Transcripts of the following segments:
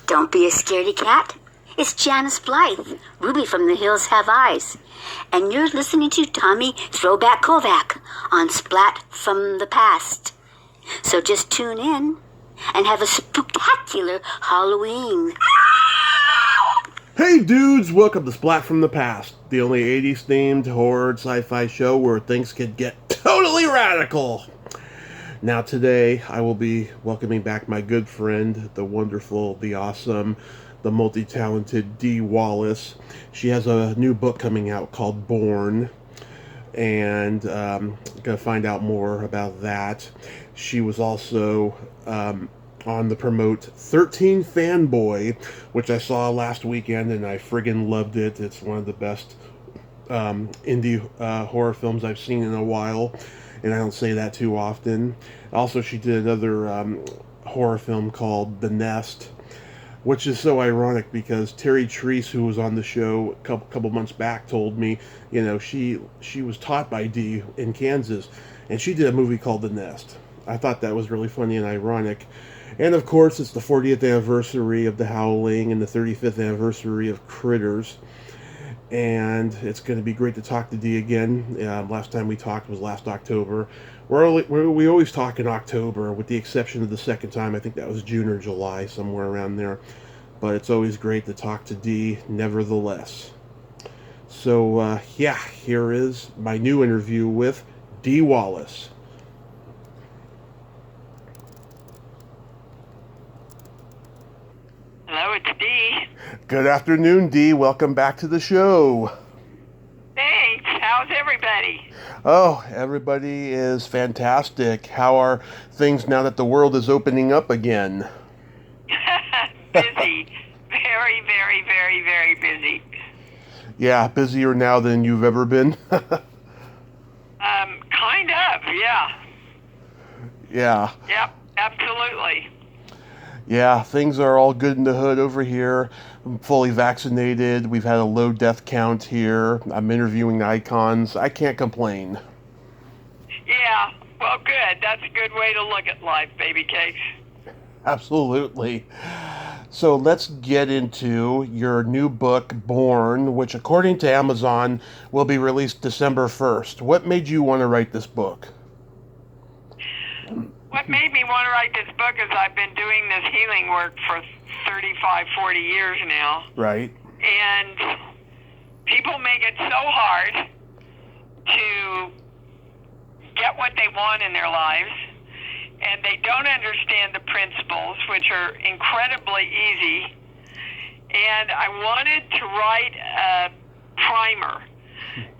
Don't be a scaredy cat. It's Janice Blythe, Ruby from the Hills Have Eyes. And you're listening to Tommy Throwback Kovac on Splat from the Past. So just tune in and have a spooktacular Halloween. Hey dudes, welcome to Splat from the Past, the only 80s themed horror sci-fi show where things can get totally radical. Now today I will be welcoming back my good friend, the wonderful, the awesome, the multi-talented Dee Wallace. She has a new book coming out called Born, and gonna find out more about that. She was also on the Promote 13 Fanboy, which I saw last weekend, and I friggin' loved it. It's one of the best indie horror films I've seen in a while, and I don't say that too often. Also, she did another horror film called The Nest, which is so ironic because Terry Treese, who was on the show a couple months back, told me, you know, she was taught by Dee in Kansas, and she did a movie called The Nest. I thought that was really funny and ironic. And of course, it's the 40th anniversary of the Howling and the 35th anniversary of Critters. And it's going to be great to talk to Dee again. Last time we talked was last October. We always talk in October, with the exception of the second time. I think that was June or July, somewhere around there. But it's always great to talk to Dee, nevertheless. So, here is my new interview with Dee Wallace. Hello, it's Dee. Good afternoon, Dee. Welcome back to the show. Thanks. How's everybody? Oh, everybody is fantastic. How are things now that the world is opening up again? Busy. Very, very, very, very busy. Yeah, busier now than you've ever been? Kind of, yeah. Yeah. Yep, absolutely. Yeah, things are all good in the hood over here. I'm fully vaccinated. We've had a low death count here. I'm interviewing the icons. I can't complain. Yeah, well, good. That's a good way to look at life, baby cakes. Absolutely. So let's get into your new book, Born, which according to Amazon will be released December 1st. What made you want to write this book? What made me want to write this book is I've been doing this healing work for 35, 40 years now. Right. And people make it so hard to get what they want in their lives, and they don't understand the principles, which are incredibly easy. And I wanted to write a primer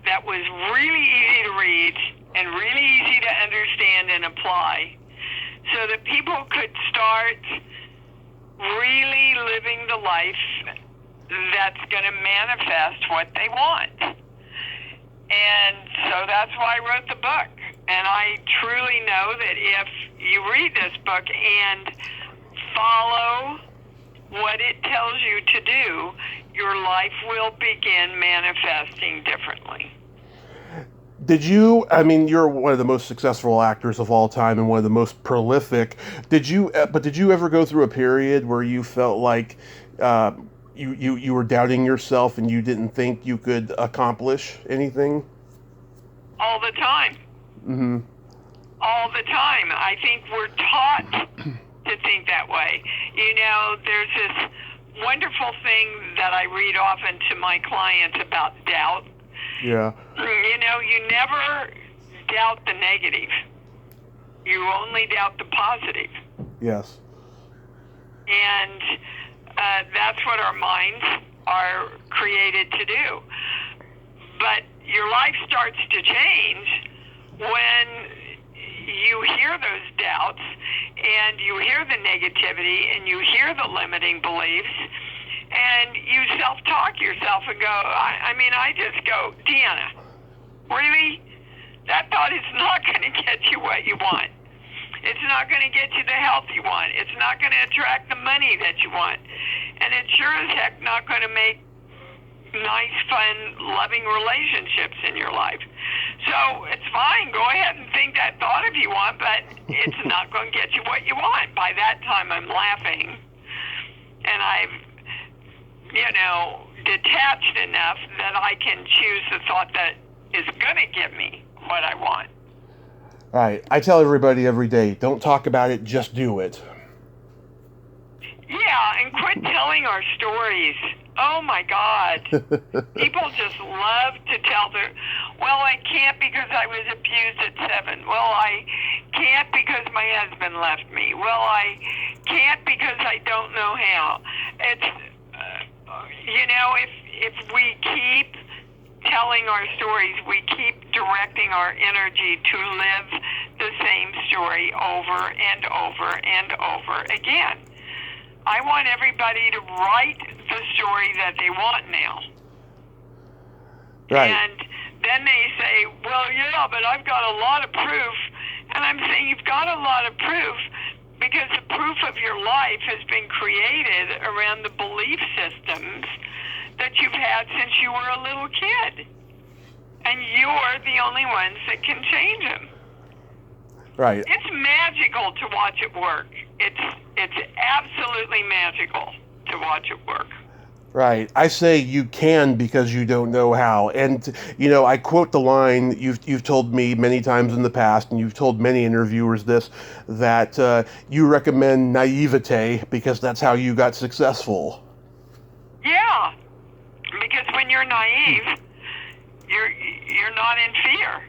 that was really easy to read and really easy to understand and apply, so that people could start really living the life that's going to manifest what they want. And so that's why I wrote the book. And I truly know that if you read this book and follow what it tells you to do, your life will begin manifesting differently. You're one of the most successful actors of all time and one of the most prolific. Did you ever go through a period where you felt like you were doubting yourself and you didn't think you could accomplish anything? All the time. Mm-hmm. All the time. I think we're taught to think that way. You know, there's this wonderful thing that I read often to my clients about doubt. Yeah. You know, you never doubt the negative. You only doubt the positive. Yes. And that's what our minds are created to do. But your life starts to change when you hear those doubts and you hear the negativity and you hear the limiting beliefs, and you self-talk yourself and go, I just go, Deanna, really? That thought is not going to get you what you want. It's not going to get you the health you want. It's not going to attract the money that you want. And it's sure as heck not going to make nice, fun, loving relationships in your life. So it's fine. Go ahead and think that thought if you want, but it's not going to get you what you want. By that time, I'm laughing. and I've, detached enough that I can choose the thought that is going to give me what I want. Right. I tell everybody every day, don't talk about it, just do it. Yeah, and quit telling our stories. Oh my God. People just love to tell well, I can't because I was abused at 7. Well, I can't because my husband left me. Well, I can't because I don't know how. It's, if we keep telling our stories, we keep directing our energy to live the same story over and over and over again. I want everybody to write the story that they want now. Right. And then they say, well, yeah, but I've got a lot of proof. And I'm saying you've got a lot of proof because the proof of your life has been created around the belief systems that you've had since you were a little kid. And you're the only ones that can change them. Right. It's magical to watch it work. It's absolutely magical to watch it work. Right. I say you can because you don't know how. And, I quote the line you've told me many times in the past, and you've told many interviewers this, that you recommend naivete because that's how you got successful. Yeah. Because when you're naive, you're not in fear.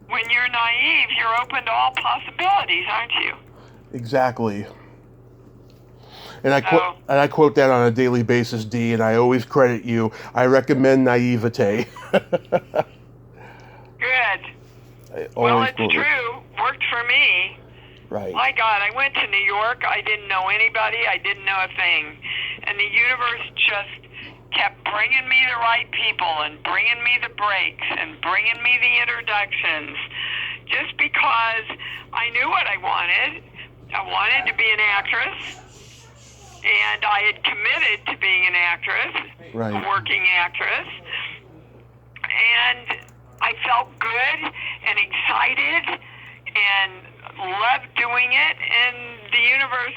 When you're naive, you're open to all possibilities, aren't you? Exactly. And I quote that on a daily basis, Dee, and I always credit you. I recommend naivete. Good. Well, it's true. Worked for me. Right. My God, I went to New York. I didn't know anybody. I didn't know a thing. And the universe just kept bringing me the right people and bringing me the breaks and bringing me the introductions just because I knew what I wanted. I wanted to be an actress, and I had committed to being an actress, right. A working actress, and I felt good and excited and loved doing it, and the universe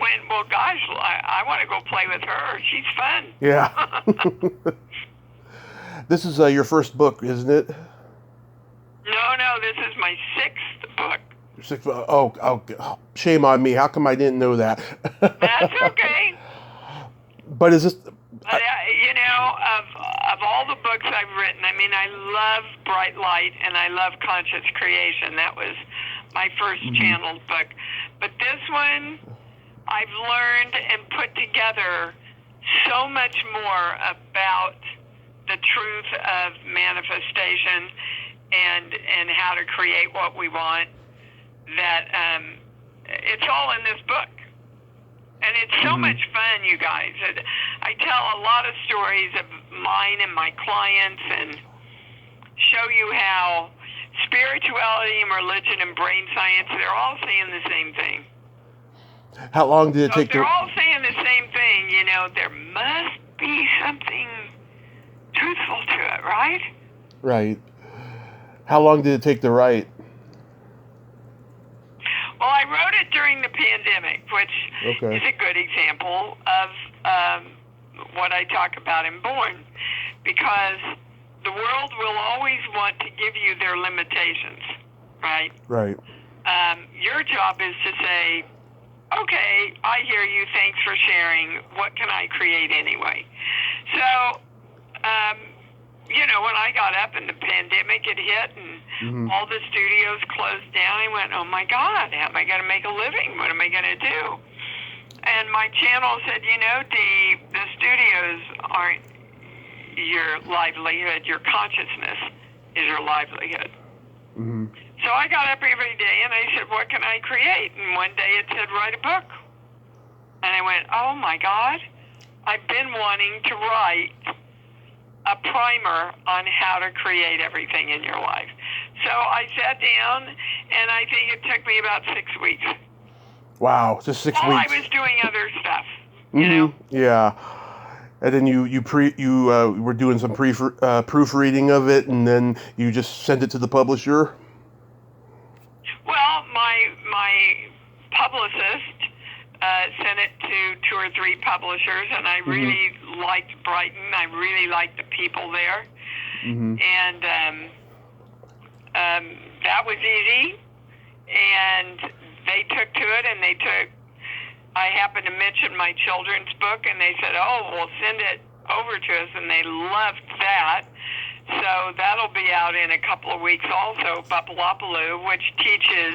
went, well, gosh, I want to go play with her. She's fun. Yeah. This is your first book, isn't it? No, this is my 6th book. Oh, shame on me. How come I didn't know that? That's okay. But is this... But, of all the books I've written, I love Bright Light and I love Conscious Creation. That was my first channeled book. But this one, I've learned and put together so much more about the truth of manifestation and how to create what we want, that it's all in this book. And it's so much fun, you guys. I tell a lot of stories of mine and my clients and show you how spirituality and religion and brain science, they're all saying the same thing. How long did it take they're all saying the same thing, there must be something truthful to it, right? Right. How long did it take to write? Well, I wrote it during the pandemic, which is a good example of what I talk about in Born, because the world will always want to give you their limitations, right? Right. Your job is to say, okay, I hear you, thanks for sharing, what can I create anyway? So, when I got up and the pandemic had hit and all the studios closed down, I went, oh my God, how am I going to make a living? What am I going to do? And my channel said, Dee, the studios aren't your livelihood, your consciousness is your livelihood. So I got up every day and I said, what can I create? And one day it said, write a book. And I went, oh my God, I've been wanting to write a primer on how to create everything in your life. So I sat down, and I think it took me about 6 weeks. Wow, just 6 weeks. I was doing other stuff, Yeah, and then you were doing some proofreading of it, and then you just sent it to the publisher. Well, my publicist sent it to 2 or 3 publishers, and I really liked Brighton. I really liked the people there. And that was easy. And they took to it, and I happened to mention my children's book, and they said, oh, well, send it over to us, and they loved that. So that'll be out in a couple of weeks also, Bupalopaloo, which teaches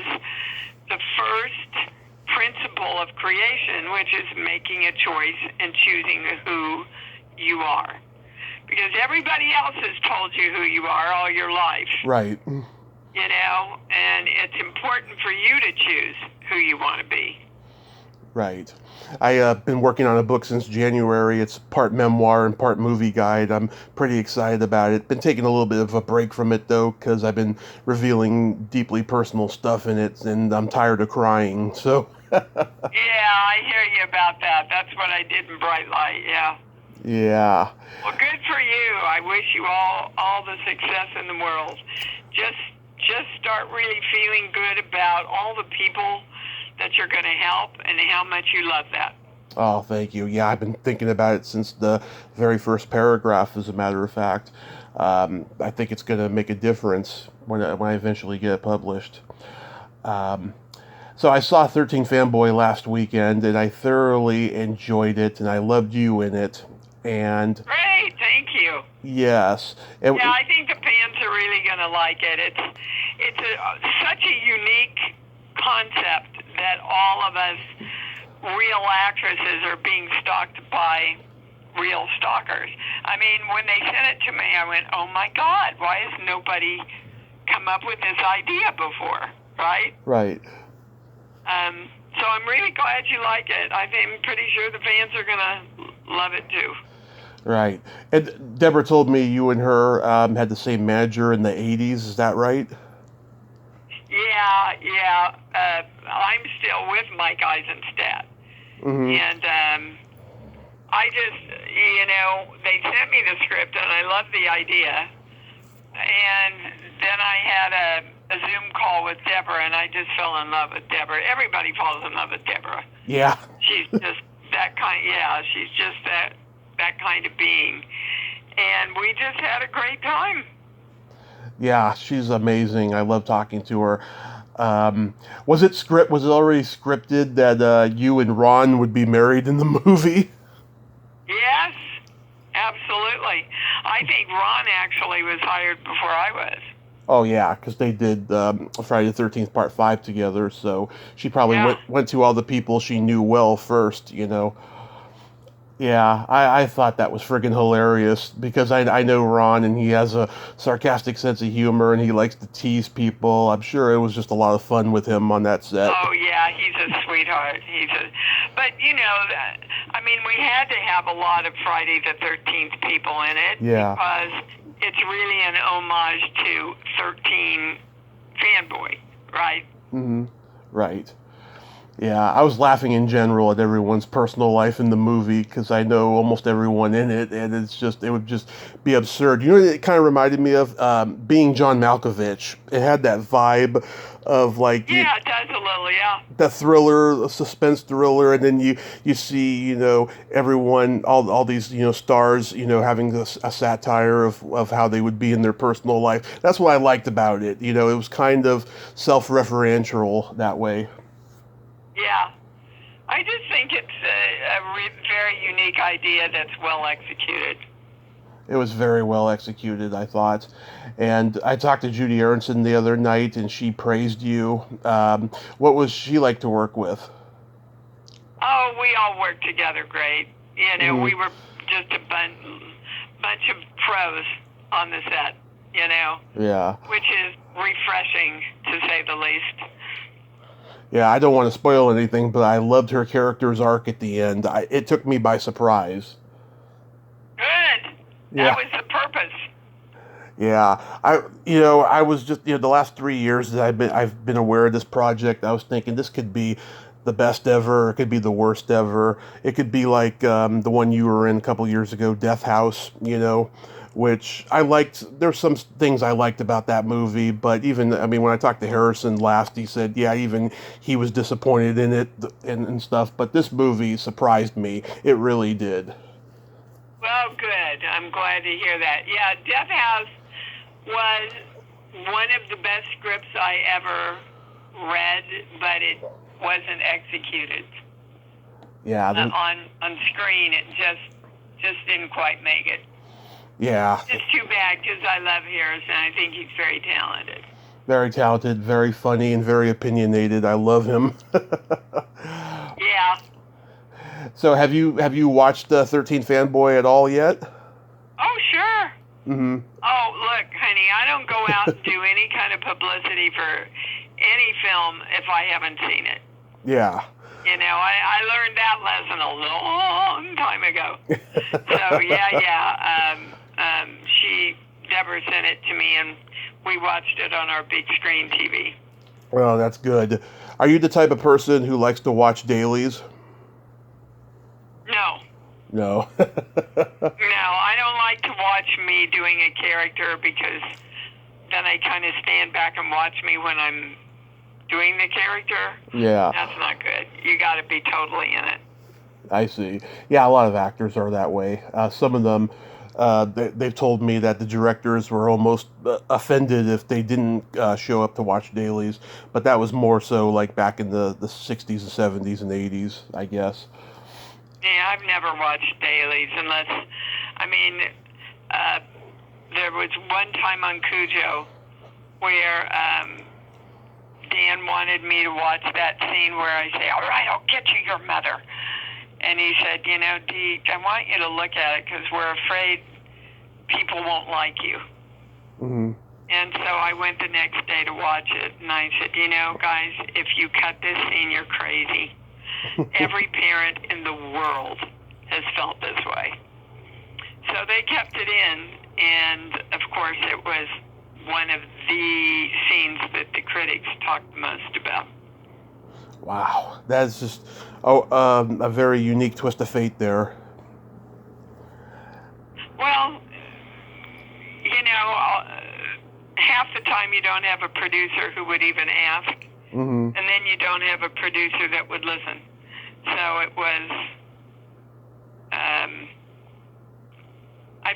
the first principle of creation, which is making a choice and choosing who you are. Because everybody else has told you who you are all your life. Right. You know, and it's important for you to choose who you want to be. Right. I've been working on a book since January. It's part memoir and part movie guide. I'm pretty excited about it. Been taking a little bit of a break from it, though, because I've been revealing deeply personal stuff in it, and I'm tired of crying, so... Yeah, I hear you about that. That's what I did in Bright Light, yeah. Yeah. Well, good for you. I wish you all the success in the world. Just start really feeling good about all the people that you're going to help and how much you love that. Oh, thank you. Yeah, I've been thinking about it since the very first paragraph, as a matter of fact. I think it's going to make a difference when I eventually get it published. So I saw 13 Fanboy last weekend, and I thoroughly enjoyed it, and I loved you in it. And great, thank you. Yes. Yeah, I think the fans are really going to like it. It's such a unique concept that all of us real actresses are being stalked by real stalkers. I mean, when they sent it to me, I went, oh my God, why has nobody come up with this idea before, right? Right. So I'm really glad you like it. I'm pretty sure the fans are going to love it too. Right. And Deborah told me you and her had the same manager in the 80s. Is that right? Yeah. I'm still with Mike Eisenstadt. And I just, they sent me the script, and I loved the idea. And then I had a Zoom call with Deborah, and I just fell in love with Deborah. Everybody falls in love with Deborah. Yeah. She's just that kind. Yeah, she's just that kind of being, and we just had a great time. Yeah, she's amazing. I love talking to her. Was it already scripted that you and Ron would be married in the movie? Yes, absolutely. I think Ron actually was hired before I was. Oh, yeah, because they did Friday the 13th Part 5 together, so she probably went to all the people she knew well first, Yeah, I thought that was friggin' hilarious, because I know Ron, and he has a sarcastic sense of humor, and he likes to tease people. I'm sure it was just a lot of fun with him on that set. Oh, yeah, he's a sweetheart. But, we had to have a lot of Friday the 13th people in it. Yeah. Because it's really an homage to 13 Fanboy, right? Mm-hmm. Right. Yeah, I was laughing in general at everyone's personal life in the movie, because I know almost everyone in it, and it would just be absurd. It kind of reminded me of Being John Malkovich. It had that vibe of it does a little, yeah. The thriller, the suspense thriller, and then you see, everyone, all these, stars, having a satire of how they would be in their personal life. That's what I liked about it. It was kind of self-referential that way. Yeah. I just think it's a very unique idea that's well executed. It was very well executed, I thought. And I talked to Judy Aronson the other night, and she praised you. What was she like to work with? Oh, we all worked together great. We were just a bunch of pros on the set, Yeah. Which is refreshing, to say the least. Yeah, I don't want to spoil anything, but I loved her character's arc at the end. It took me by surprise. Good. Yeah. That was the purpose. Yeah, I was just, the last 3 years that I've been aware of this project, I was thinking this could be the best ever, it could be the worst ever, it could be like the one you were in a couple years ago, Death House, which I liked. There's some things I liked about that movie, but even, I mean, when I talked to Harrison last, he said, yeah, even he was disappointed in it and stuff, but this movie surprised me. It really did. Well, good. I'm glad to hear that. Yeah, Death House was one of the best scripts I ever read, but it wasn't executed. Yeah. On screen, it just didn't quite make it. Yeah. It's too bad because I love Harrison. I think he's very talented. Very talented, very funny, and very opinionated. I love him. Yeah. So have you watched 13 Fanboy at all yet? Oh, sure. Mm-hmm. Oh, look, honey, I don't go out and do any kind of publicity for any film if I haven't seen it. Yeah. You know, I learned that lesson a long time ago. So, yeah. Deborah sent it to me, and we watched it on our big screen TV. Well, that's good. Are you the type of person who likes to watch dailies? No. No. No, I don't like to watch me doing a character because then I kind of stand back and watch me when I'm doing the character. Yeah. That's not good. You got to be totally in it. I see. Yeah, a lot of actors are that way. Some of them, they've told me that the directors were almost offended if they didn't show up to watch dailies, but that was more so like back in the 60s and 70s and 80s, I guess. Yeah, I've never watched dailies unless, I mean, there was one time on Cujo where Dan wanted me to watch that scene where I say, all right, I'll get you your mother. And he said, you know, Dee, I want you to look at it because we're afraid people won't like you. Mm-hmm. And so I went the next day to watch it, and I said, you know, guys, if you cut this scene, you're crazy. Every parent in the world has felt this way. So they kept it in, and of course it was one of the scenes that the critics talked the most about. Wow, that's just a very unique twist of fate there. Well, you know, half the time you don't have a producer who would even ask, Mm-hmm. and then you don't have a producer that would listen. So it was, I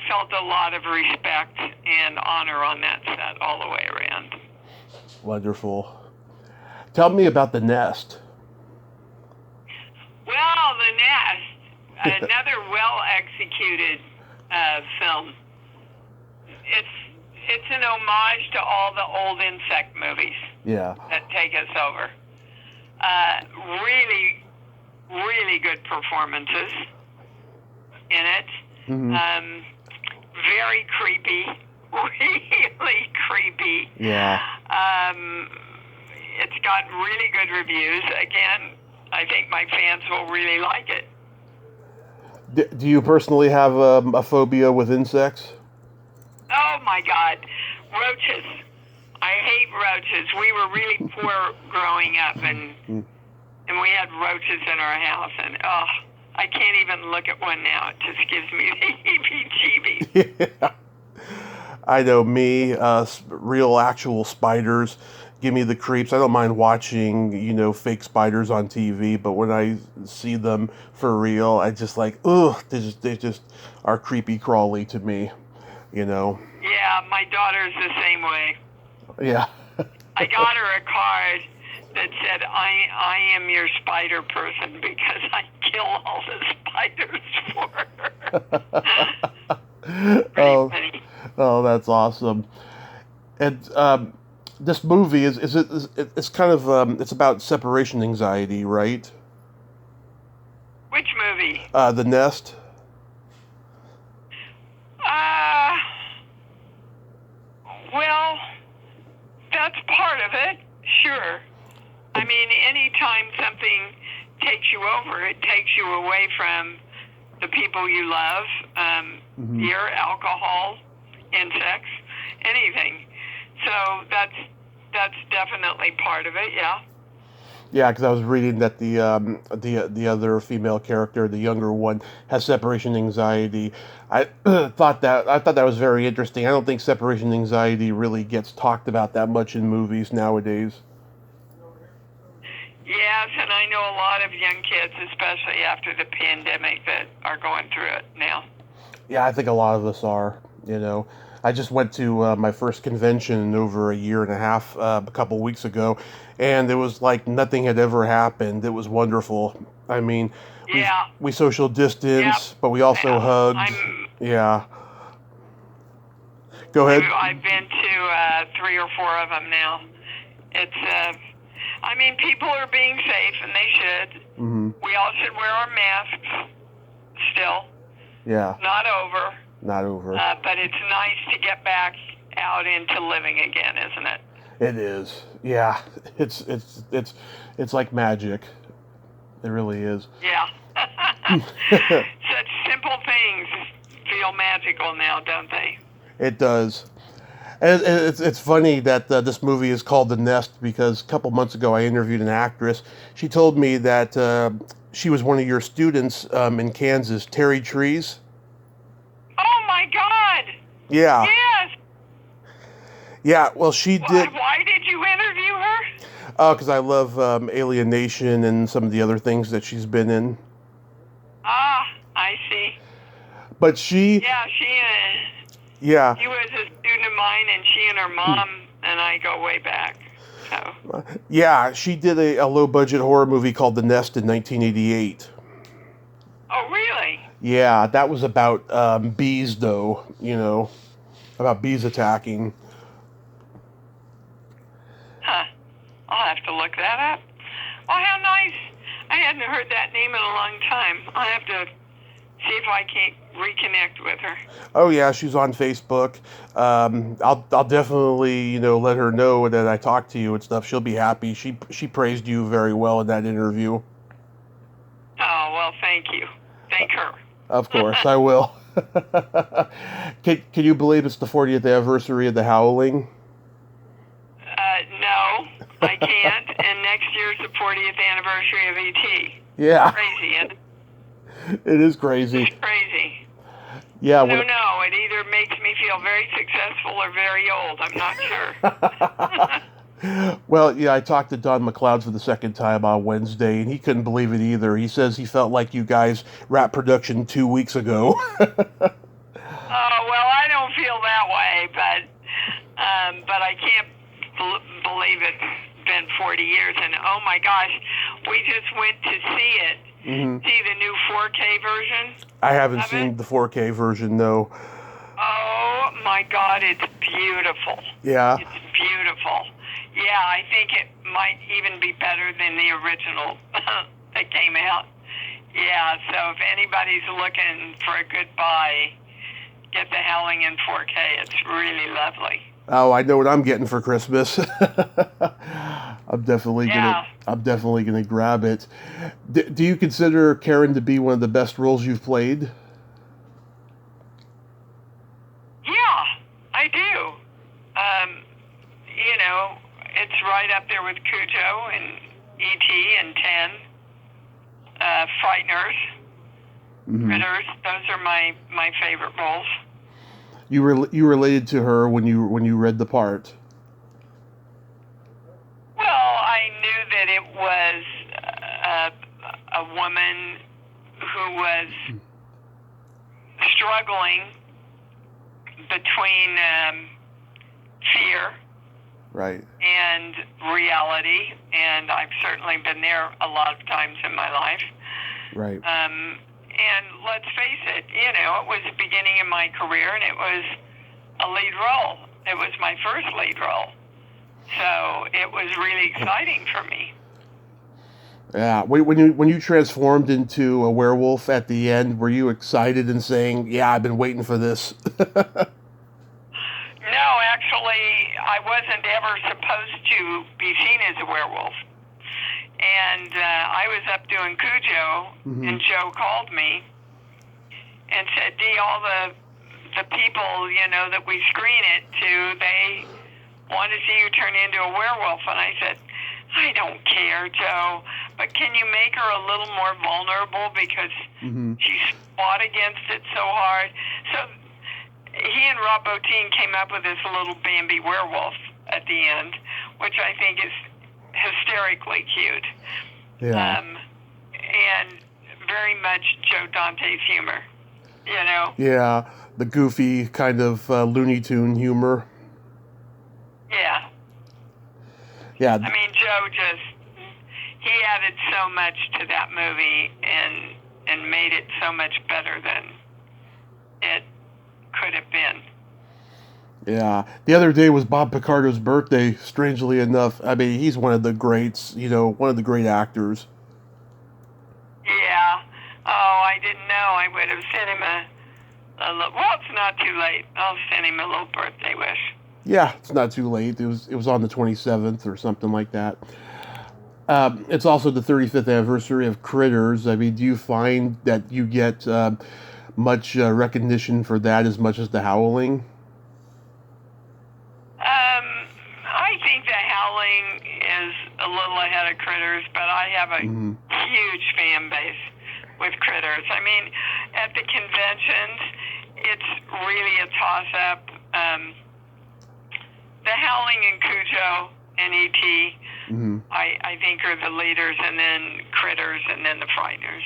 felt a lot of respect and honor on that set all the way around. Wonderful. Tell me about The Nest. Well, The Nest, another well-executed film. It's an homage to all the old insect movies. Yeah. That take us over. Really, really good performances in it. Mm-hmm. Very creepy. Really creepy. Yeah. It's got really good reviews. Again, I think my fans will really like it. Do you personally have a phobia with insects? Oh my God, roaches. I hate roaches. We were really poor growing up, and we had roaches in our house, and I can't even look at one now. It just gives me the heebie-jeebies. Yeah. I know me, real actual spiders give me the creeps. I don't mind watching, fake spiders on TV, but when I see them for real, I just like, ugh, they just are creepy crawly to me, Yeah, my daughter's the same way. Yeah. I got her a card that said, I am your spider person because I kill all the spiders for her. Pretty funny. Oh, that's awesome. And this movie it's kind of it's about separation anxiety, right? Which movie? The Nest. Well, that's part of it, sure. I mean, anytime something takes you over, it takes you away from the people you love, beer, alcohol, insects, anything. So that's definitely part of it, yeah. Yeah, because I was reading that the other female character, the younger one, has separation anxiety. I I thought that was very interesting. I don't think separation anxiety really gets talked about that much in movies nowadays. Yes, and I know a lot of young kids, especially after the pandemic, that are going through it now. Yeah, I think a lot of us are. You know, I just went to my first convention in over a year and a half a couple weeks ago, and it was like nothing had ever happened. It was wonderful. I mean, Yeah. we social Yep. distance, but we also hugged. Yeah. Go ahead. I've been to 3 or 4 of them now. It's, I mean, people are being safe, and they should. Mm-hmm. We all should wear our masks still. Yeah. Not over. Not over. But it's nice to get back out into living again, isn't it? It is. Yeah. It's like magic. It really is. Yeah. Such simple things feel magical now, don't they? It does. And it's funny that this movie is called The Nest because a couple months ago I interviewed an actress. She told me that she was one of your students in Kansas, Terry Trees. Oh my God! Yeah. Yes. Yeah. Well, she did. Why did you interview her? Oh, because I love Alienation and some of the other things that she's been in. Ah, I see. But she. Yeah, Yeah. She was a student of mine, and she and her mom and I go way back. So. Yeah, she did a low-budget horror movie called The Nest in 1988. Oh, really? Yeah, that was about bees, though, you know, about bees attacking. Huh. I'll have to look that up. Well, how nice. I hadn't heard that name in a long time. I'll have to see if I can't reconnect with her. Oh yeah, she's on Facebook. I'll definitely let her know that I talked to you and stuff. She'll be happy. She praised you very well in that interview. Oh well, thank you. Thank her. Of course, I will. Can you believe it's the 40th anniversary of the Howling? No, I can't. And next year's the 40th anniversary of E.T. Yeah. Crazy, isn't it? It is crazy. It's crazy. Yeah. No, it either makes me feel very successful or very old. I'm not sure. Well, yeah, I talked to Don McLeod for the second time on Wednesday, and he couldn't believe it either. He says he felt like you guys wrapped production 2 weeks ago. Oh, well, I don't feel that way, but I can't believe it's been 40 years. And oh my gosh, we just went to see it. Mm-hmm. See the new 4K version? I haven't seen the 4K version, no. Oh my God, it's beautiful. Yeah. It's beautiful. Yeah, I think it might even be better than the original that came out. Yeah, so if anybody's looking for a good buy, get the Howling in 4K. It's really lovely. Oh, I know what I'm getting for Christmas. I'm definitely gonna grab it. Do you consider Karen to be one of the best roles you've played? Yeah, I do. It's right up there with Cujo and E.T. and 10. Frighteners, Critters. Those are my favorite roles. You related to her when you read the part. Well, I knew that it was a woman who was struggling between fear, right, and reality, and I've certainly been there a lot of times in my life. Right. And let's face it, it was the beginning of my career, and it was a lead role. It was my first lead role. So it was really exciting for me. Yeah. When you transformed into a werewolf at the end, were you excited and saying, "Yeah, I've been waiting for this"? No, actually, I wasn't ever supposed to be seen as a werewolf. And I was up doing Cujo, and Joe called me and said, Dee, all the people, that we screen it to, they want to see you turn into a werewolf. And I said, I don't care, Joe, but can you make her a little more vulnerable because she fought against it so hard? So he and Rob Bottin came up with this little Bambi werewolf at the end, which I think is hysterically cute. Yeah. And very much Joe Dante's humor, you know? Yeah, the goofy kind of Looney Tune humor. Yeah. Yeah. I mean, Joe he added so much to that movie and made it so much better than it could have been. Yeah. The other day was Bob Picardo's birthday, strangely enough. I mean, he's one of the greats, one of the great actors. Yeah. Oh, I didn't know. I would have sent him well, it's not too late. I'll send him a little birthday wish. Yeah, it's not too late. It was on the 27th or something like that. It's also the 35th anniversary of Critters. I mean, do you find that you get much recognition for that as much as the Howling? I think the Howling is a little ahead of Critters, but I have a huge fan base with Critters. I mean, at the conventions, it's really a toss-up. The Howling and Cujo and E.T., I think are the leaders, and then Critters, and then the Frighteners.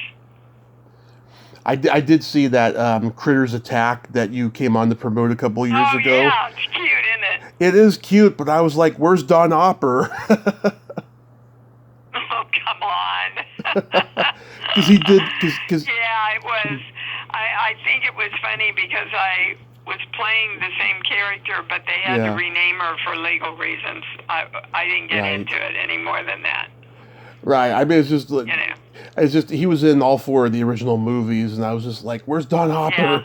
I did see that Critters Attack that you came on to promote a couple years ago. Oh, yeah, it's cute, isn't it? It is cute, but I was like, where's Don Opper? Oh, come on. Because he did... Cause, yeah, it was. I think it was funny because I was playing the same character, but they had to rename her for legal reasons. I didn't get into it any more than that. Right. I mean, it's just like... It's just, he was in all 4 of the original movies, and I was just like, where's Don Hopper,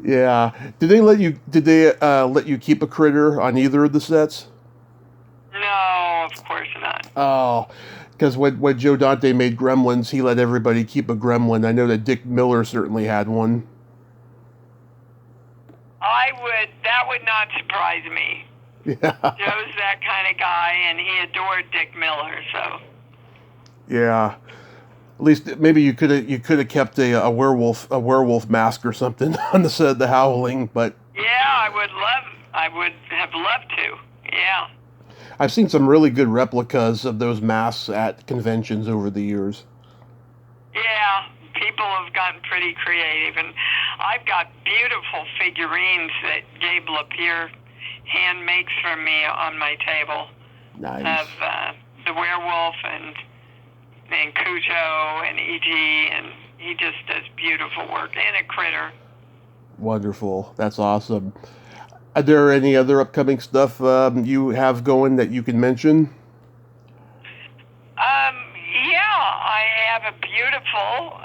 Yeah. Did they let you keep a critter on either of the sets? No, of course not. Oh, because when Joe Dante made Gremlins, he let everybody keep a gremlin. I know that Dick Miller certainly had one. That would not surprise me. Yeah. Joe's that kind of guy, and he adored Dick Miller, so... Yeah, at least maybe you could have kept a werewolf mask or something on the set of the Howling, but yeah, I would have loved to. Yeah, I've seen some really good replicas of those masks at conventions over the years. Yeah, people have gotten pretty creative, and I've got beautiful figurines that Gabe Lapierre hand makes for me on my table. Nice. Of the werewolf and Cujo and E.T., and he just does beautiful work, and a critter. Wonderful. That's awesome. Are there any other upcoming stuff you have going that you can mention? Yeah, I have a beautiful,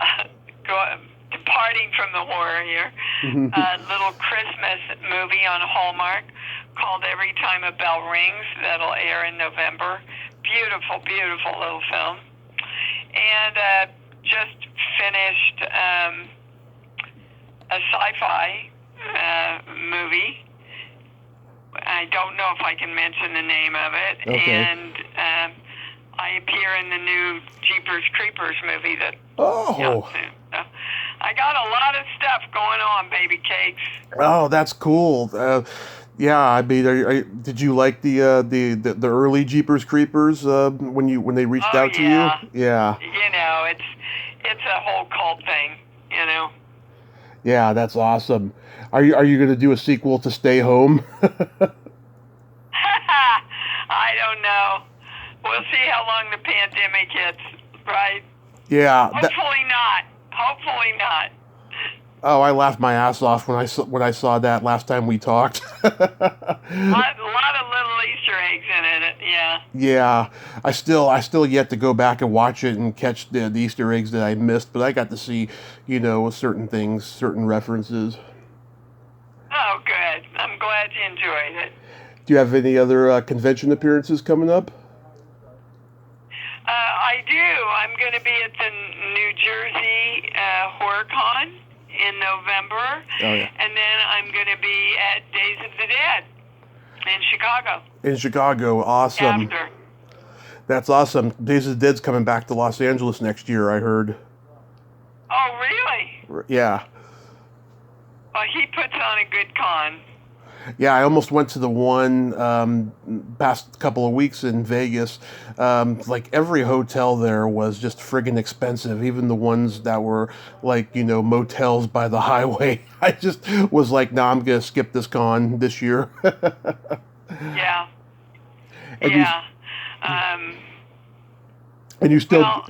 departing from the horror here, little Christmas movie on Hallmark called Every Time a Bell Rings that'll air in November. Beautiful, beautiful little film. And just finished a sci-fi movie. I don't know if I can mention the name of it. Okay. And I appear in the new Jeepers Creepers movie that Oh. soon. So I got a lot of stuff going on, baby cakes. Oh, that's cool. Yeah, I mean, did you like the early Jeepers Creepers when they reached out to you? Yeah. You know, it's a whole cult thing. You know. Yeah, that's awesome. Are you going to do a sequel to Stay Home? I don't know. We'll see how long the pandemic hits, right? Yeah. Hopefully not. Hopefully not. Oh, I laughed my ass off when I saw that last time we talked. A lot of little Easter eggs in it. Yeah. Yeah, I still yet to go back and watch it and catch the Easter eggs that I missed, but I got to see, certain things, certain references. Oh, good. I'm glad you enjoyed it. Do you have any other convention appearances coming up? I do. I'm going to be at the New Jersey HorrorCon in November. Oh, yeah. And then I'm going to be at Days of the Dead In Chicago. In Chicago, awesome. After. That's awesome. Days of the Dead's coming back to Los Angeles next year, I heard. Oh, really? Yeah. Well, he puts on a good con. Yeah, I almost went to the one past couple of weeks in Vegas. Like every hotel there was just friggin' expensive, even the ones that were like, motels by the highway. I just was like, nah, I'm going to skip this con this year. Yeah. And yeah. And you still... Well,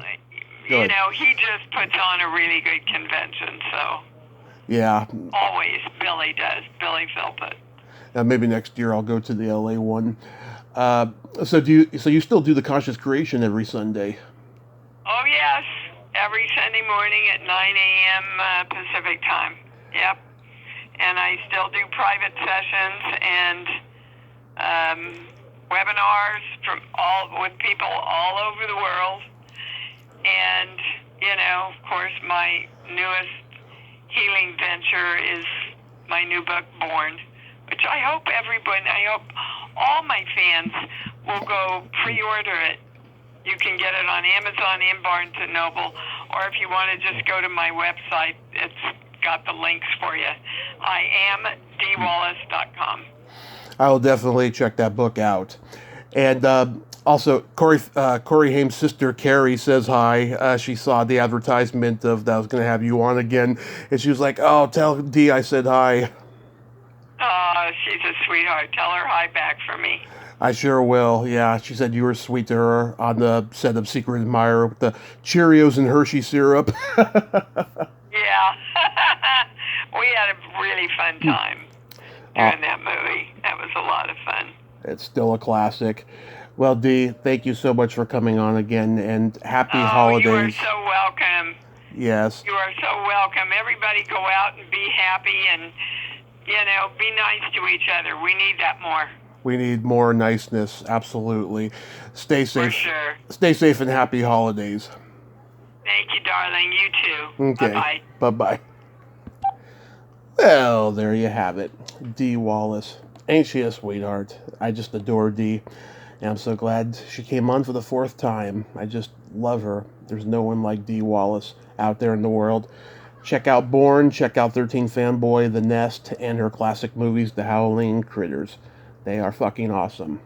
he just puts on a really good convention, so... Yeah. Always, Billy does. Billy Philpott. Maybe next year I'll go to the LA one. So you still do the Conscious Creation every Sunday? Oh yes, every Sunday morning at 9 a.m. Pacific time. Yep. And I still do private sessions and webinars with people all over the world. And of course, my newest healing venture is my new book, Born, which I hope all my fans will go pre-order it. You can get it on Amazon and Barnes & Noble, or if you want to just go to my website, it's got the links for you. I am DeeWallace.com. I will definitely check that book out. And also, Corey Haim's sister, Carrie, says hi. She saw the advertisement of that I was going to have you on again, and she was like, oh, tell Dee I said hi. Oh, she's a sweetheart. Tell her hi back for me. I sure will, yeah. She said you were sweet to her on the set of Secret Admirer with the Cheerios and Hershey syrup. Yeah. We had a really fun time doing that movie. That was a lot of fun. It's still a classic. Well, Dee, thank you so much for coming on again, and happy holidays. You are so welcome. Yes. You are so welcome. Everybody go out and be happy and, be nice to each other. We need that more. We need more niceness, absolutely. Stay safe. For sure. Stay safe and happy holidays. Thank you, darling. You too. Okay. Bye-bye. Bye-bye. Well, there you have it. Dee Wallace. Ain't she a sweetheart? I just adore Dee. And I'm so glad she came on for the 4th time. I just love her. There's no one like Dee Wallace out there in the world. Check out Born, check out 13 Fanboy, The Nest, and her classic movies, The Howling, Critters. They are fucking awesome.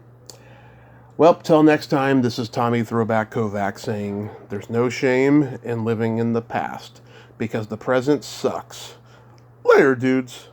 Well, till next time, this is Tommy Throwback Kovac saying, there's no shame in living in the past, because the present sucks. Later, dudes.